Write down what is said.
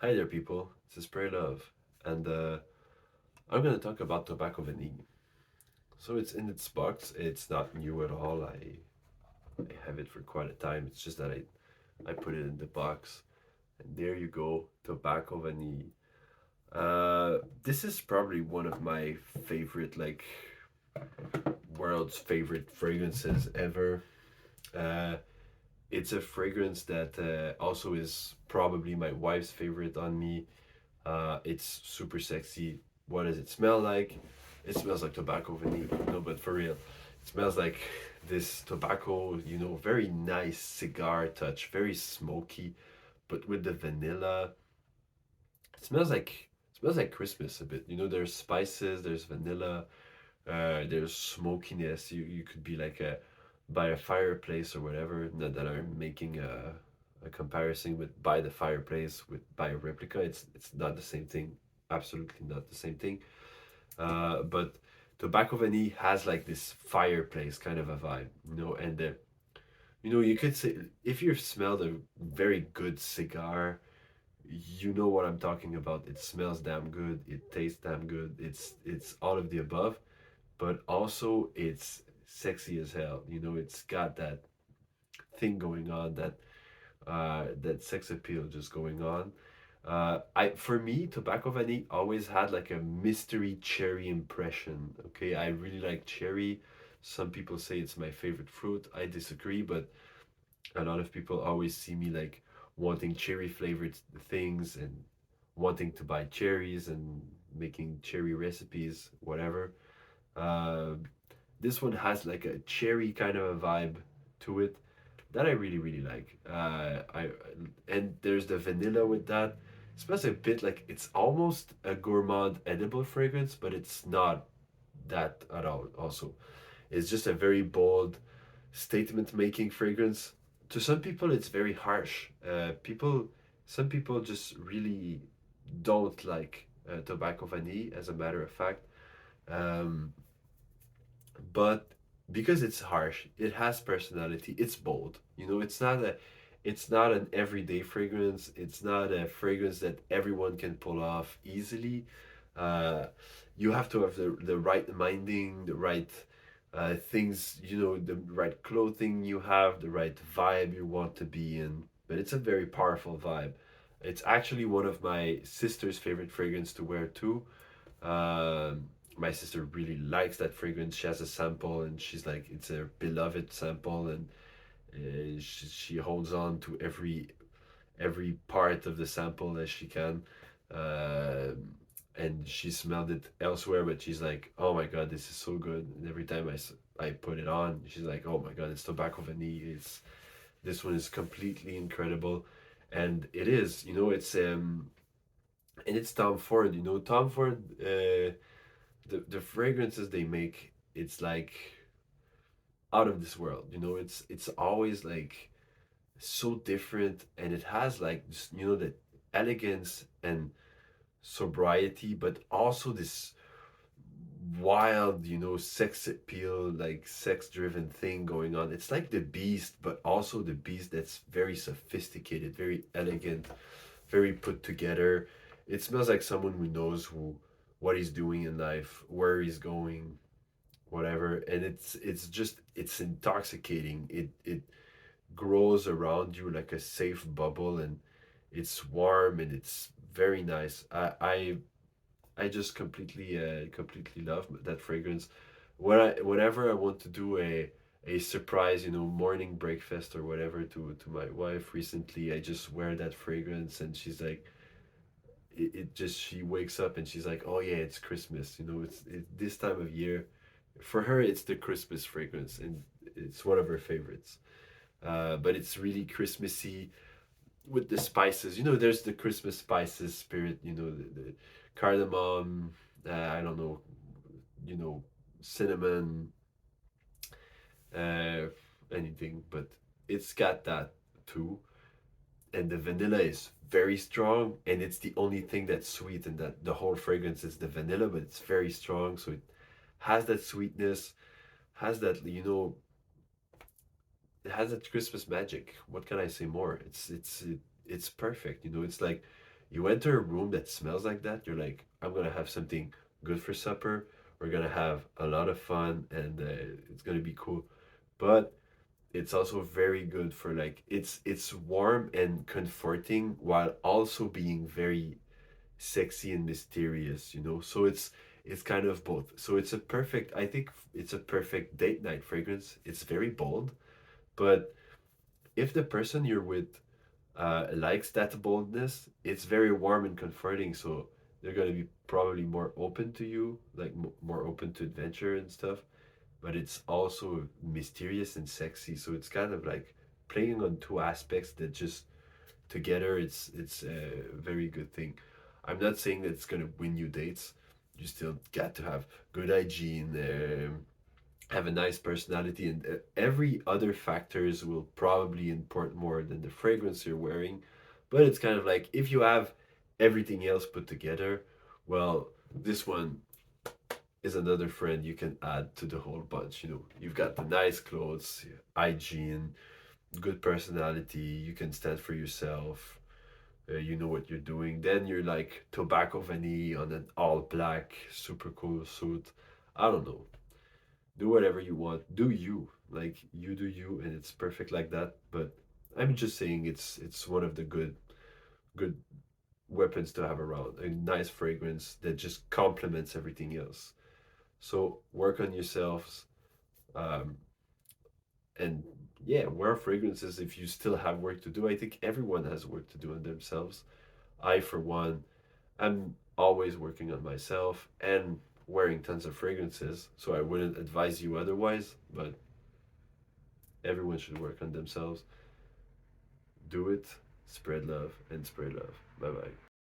Hi there, people. This is Pray Love, and I'm gonna talk about Tobacco Vanille. So it's in its box. It's not new at all. I have it for quite a time. It's just that I put it in the box, and there you go, Tobacco Vanille. This is probably one of my favorite, like world's favorite fragrances ever. Uh, it's a fragrance that also is probably my wife's favorite on me. It's super sexy. What does it smell like? It smells like tobacco vanille. No, but for real, it smells like this tobacco, very nice cigar touch, very smoky, but with the vanilla. It smells like Christmas a bit. There's spices, there's vanilla, there's smokiness. You could be like by a fireplace or whatever. Not that I'm making a comparison with by the fireplace with by a replica. It's not the same thing. Absolutely not the same thing. But Tobacco Vanille has like this fireplace kind of a vibe, and you could say if you've smelled a very good cigar, you know what I'm talking about. It smells damn good. It tastes damn good. It's all of the above, but also it's sexy as hell. It's got that thing going on, that sex appeal just going on. I for me, Tobacco Vanille always had like a mystery cherry impression. Okay, I really like cherry. Some people say it's my favorite fruit. I disagree, but a lot of people always see me like wanting cherry flavored things and wanting to buy cherries and making cherry recipes, whatever. Uh, this one has like a cherry kind of a vibe to it that I really really like. I and there's the vanilla with that. It smells a bit like it's almost a gourmand edible fragrance, but it's not that at all. Also, it's just a very bold statement making fragrance. To some people, it's very harsh. Some people just really don't like tobacco vanille. As a matter of fact, um, but because it's harsh, it has personality. It's bold. It's not an everyday fragrance. It's not a fragrance that everyone can pull off easily. Uh, you have to have the right minding, the right things, the right clothing you have, the right vibe you want to be in. But it's a very powerful vibe. It's actually one of my sister's favorite fragrance to wear too. My sister really likes that fragrance. She has a sample, and she's like, it's a beloved sample, and she holds on to every part of the sample as she can. Uh, and she smelled it elsewhere, but she's like, "Oh my god, this is so good!" And every time I put it on, she's like, "Oh my god, it's tobacco vanille. This one is completely incredible," and it is. And it's Tom Ford. Tom Ford. The fragrances they make, it's like out of this world. It's always like so different, and it has like just, the elegance and sobriety, but also this wild, sex appeal, like sex driven thing going on. It's like the beast, but also the beast that's very sophisticated, very elegant, very put together. It smells like someone who knows what he's doing in life, where he's going, whatever. And it's intoxicating. It grows around you like a safe bubble, and it's warm and it's very nice. I just completely love that fragrance. Whenever I want to do a surprise, morning breakfast or whatever to my wife recently, I just wear that fragrance, and she's like, it just she wakes up and she's like, oh yeah, it's Christmas. It's this time of year. For her, it's the Christmas fragrance, and it's one of her favorites. But it's really Christmassy with the spices. There's the Christmas spices spirit. The cardamom. I don't know. You know, cinnamon. Uh, Anything, but it's got that too. And the vanilla is very strong, and it's the only thing that's sweet, and that the whole fragrance is the vanilla, but it's very strong, so it has that sweetness, has that it has that Christmas magic. What can I say more? It's perfect. It's like You enter a room that smells like that, you're like, I'm gonna have something good for supper. We're gonna have a lot of fun, and it's gonna be cool. But it's also very good for like it's warm and comforting while also being very sexy and mysterious, you know? So it's kind of both. So it's a perfect, I think it's a perfect date night fragrance. It's very bold, but if the person you're with likes that boldness, it's very warm and comforting. So they're gonna be probably more open to you, like more open to adventure and stuff. But it's also mysterious and sexy. So it's kind of like playing on two aspects that just together it's a very good thing. I'm not saying that it's gonna win you dates. You still got to have good hygiene, have a nice personality, and every other factors will probably import more than the fragrance you're wearing. But it's kind of like if you have everything else put together, well, this one is another friend you can add to the whole bunch. You know, you've got the nice clothes, hygiene, good personality, you can stand for yourself, you know what you're doing. Then you're like Tobacco Vanille on an all black, super cool suit. I don't know. Do whatever you want. Do you. Like you do you and it's perfect like that. But I'm just saying it's one of the good weapons to have around. A nice fragrance that just complements everything else. So work on yourselves. Um, and yeah, wear fragrances if you still have work to do. I think everyone has work to do on themselves. I, for one, I'm always working on myself and wearing tons of fragrances, so I wouldn't advise you otherwise, but everyone should work on themselves. Do it, spread love, and spread love. Bye bye.